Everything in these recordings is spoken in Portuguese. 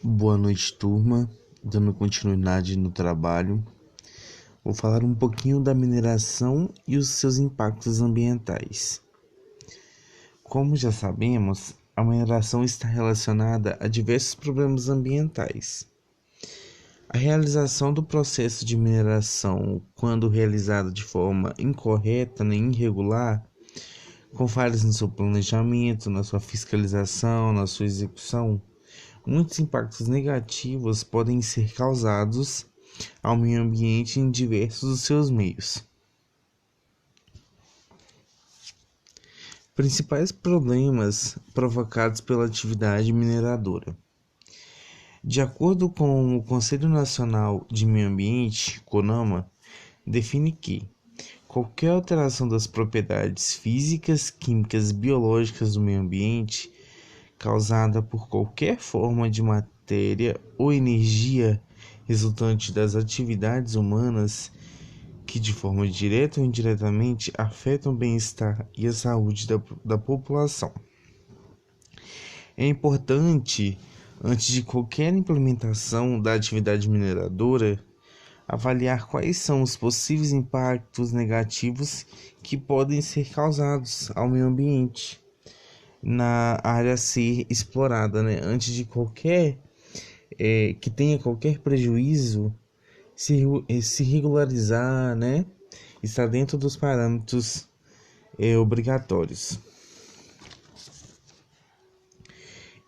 Boa noite, turma. Dando continuidade no trabalho, vou falar um pouquinho da mineração e os seus impactos ambientais. Como já sabemos, a mineração está relacionada a diversos problemas ambientais. A realização do processo de mineração, quando realizada de forma incorreta nem irregular, com falhas no seu planejamento, na sua fiscalização, na sua execução, muitos impactos negativos podem ser causados ao meio ambiente em diversos dos seus meios. Principais problemas provocados pela atividade mineradora. De acordo com o Conselho Nacional de Meio Ambiente, CONAMA, define que qualquer alteração das propriedades físicas, químicas, biológicas do meio ambiente causada por qualquer forma de matéria ou energia resultante das atividades humanas que de forma direta ou indiretamente afetam o bem-estar e a saúde da população. É importante, antes de qualquer implementação da atividade mineradora, avaliar quais são os possíveis impactos negativos que podem ser causados ao meio ambiente na área a ser explorada, né? Antes de que tenha qualquer prejuízo, se regularizar, né? Está dentro dos parâmetros obrigatórios.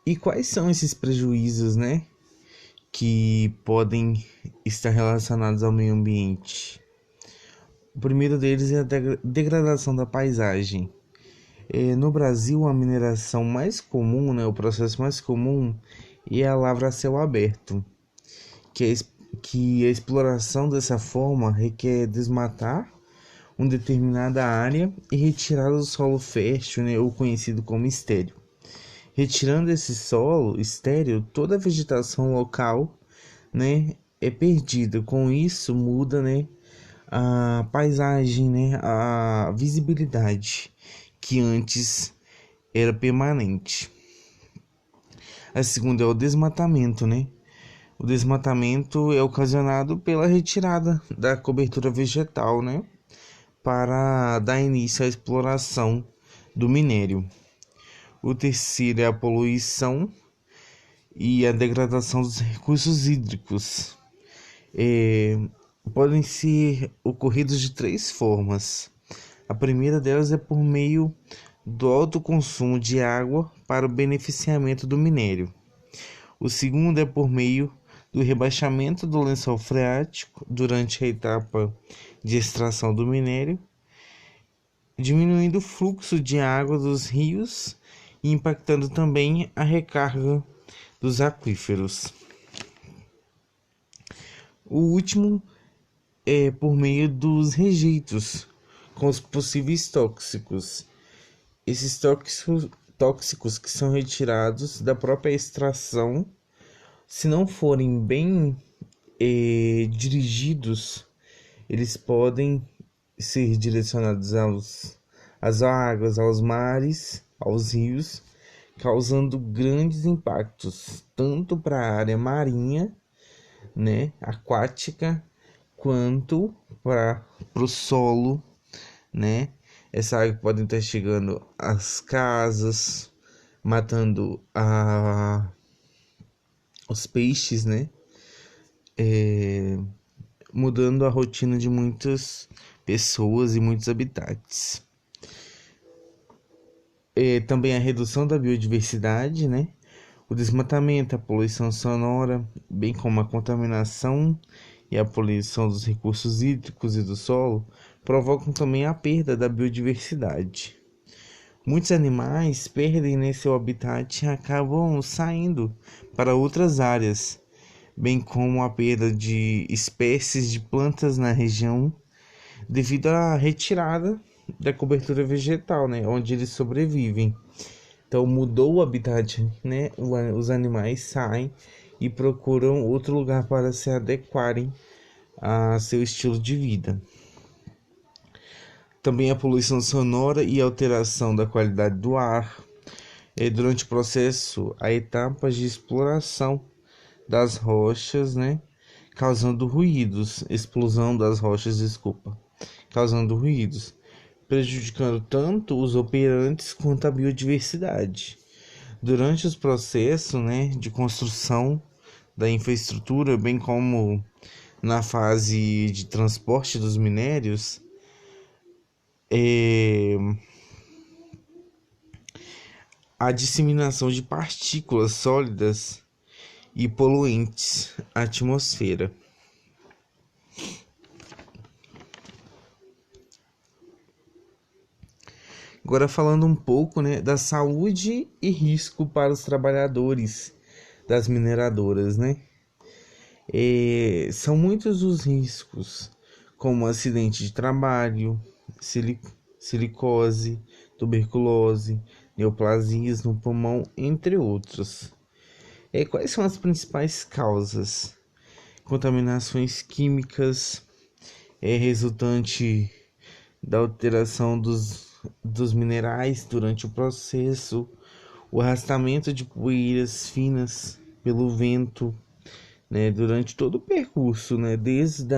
E quais são esses prejuízos, né? Que podem estar relacionados ao meio ambiente? O primeiro deles é a degradação da paisagem. No Brasil, a mineração mais comum, né, o processo mais comum é a lavra a céu aberto, que a exploração dessa forma requer desmatar uma determinada área e retirar do solo fértil, né, ou conhecido como estéril. Retirando esse solo estéril, toda a vegetação local, né, é perdida. Com isso muda, né, a paisagem, né, a visibilidade que antes era permanente. A segunda é o desmatamento, né? O desmatamento é ocasionado pela retirada da cobertura vegetal, né, para dar início à exploração do minério. O terceiro é a poluição e a degradação dos recursos hídricos. Podem ser ocorridos de três formas. A primeira delas é por meio do alto consumo de água para o beneficiamento do minério. O segundo é por meio do rebaixamento do lençol freático durante a etapa de extração do minério, diminuindo o fluxo de água dos rios e impactando também a recarga dos aquíferos. O último é por meio dos rejeitos com os possíveis tóxicos. Esses tóxicos que são retirados da própria extração, se não forem bem dirigidos, eles podem ser direcionados às águas, aos mares, aos rios, causando grandes impactos, tanto para a área marinha, né, aquática, quanto para o solo, né? Essa água pode estar chegando às casas, matando os peixes, né? Mudando a rotina de muitas pessoas e muitos habitantes. Também a redução da biodiversidade, né? O desmatamento, a poluição sonora, bem como a contaminação e a poluição dos recursos hídricos e do solo, provocam também a perda da biodiversidade. Muitos animais perdem seu habitat e acabam saindo para outras áreas, bem como a perda de espécies de plantas na região devido à retirada da cobertura vegetal, né, onde eles sobrevivem. Então mudou o habitat, né? Os animais saem e procuram outro lugar para se adequarem a seu estilo de vida. Também a poluição sonora e alteração da qualidade do ar. Durante o processo, há etapas de exploração das rochas, né? Causando ruídos, explosão das rochas, desculpa, causando ruídos, prejudicando tanto os operantes quanto a biodiversidade. Durante os processos, né, de construção da infraestrutura, bem como na fase de transporte dos minérios, a disseminação de partículas sólidas e poluentes à atmosfera. Agora falando um pouco, né, da saúde e risco para os trabalhadores das mineradoras, né? São muitos os riscos, como acidente de trabalho, silicose, tuberculose, neoplasias no pulmão, entre outros. Quais são as principais causas? Contaminações químicas, resultante da alteração dos minerais durante o processo, o arrastamento de poeiras finas pelo vento, né, durante todo o percurso, né, desde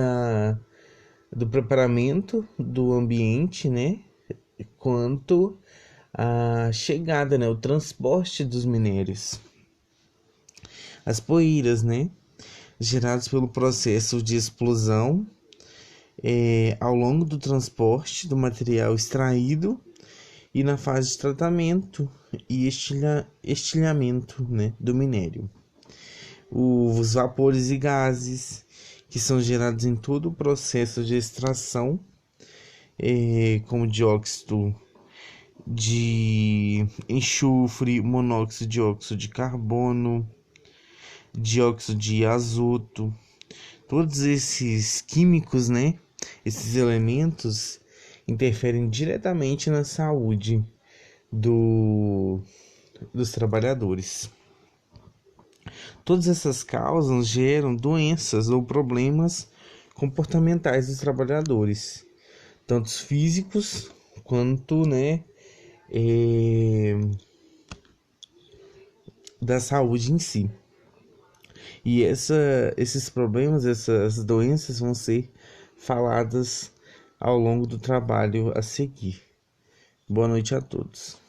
do preparamento do ambiente, né, quanto a chegada, né, o transporte dos minérios. As poeiras, né, geradas pelo processo de explosão ao longo do transporte do material extraído e na fase de tratamento e estilhamento, né, do minério. Os vapores e gases que são gerados em todo o processo de extração, como dióxido de enxofre, monóxido de óxido de carbono, dióxido de azoto, todos esses químicos, né? Esses elementos interferem diretamente na saúde dos trabalhadores. Todas essas causas geram doenças ou problemas comportamentais dos trabalhadores, tanto físicos quanto, né, da saúde em si. E esses problemas, essas doenças vão ser faladas ao longo do trabalho a seguir. Boa noite a todos.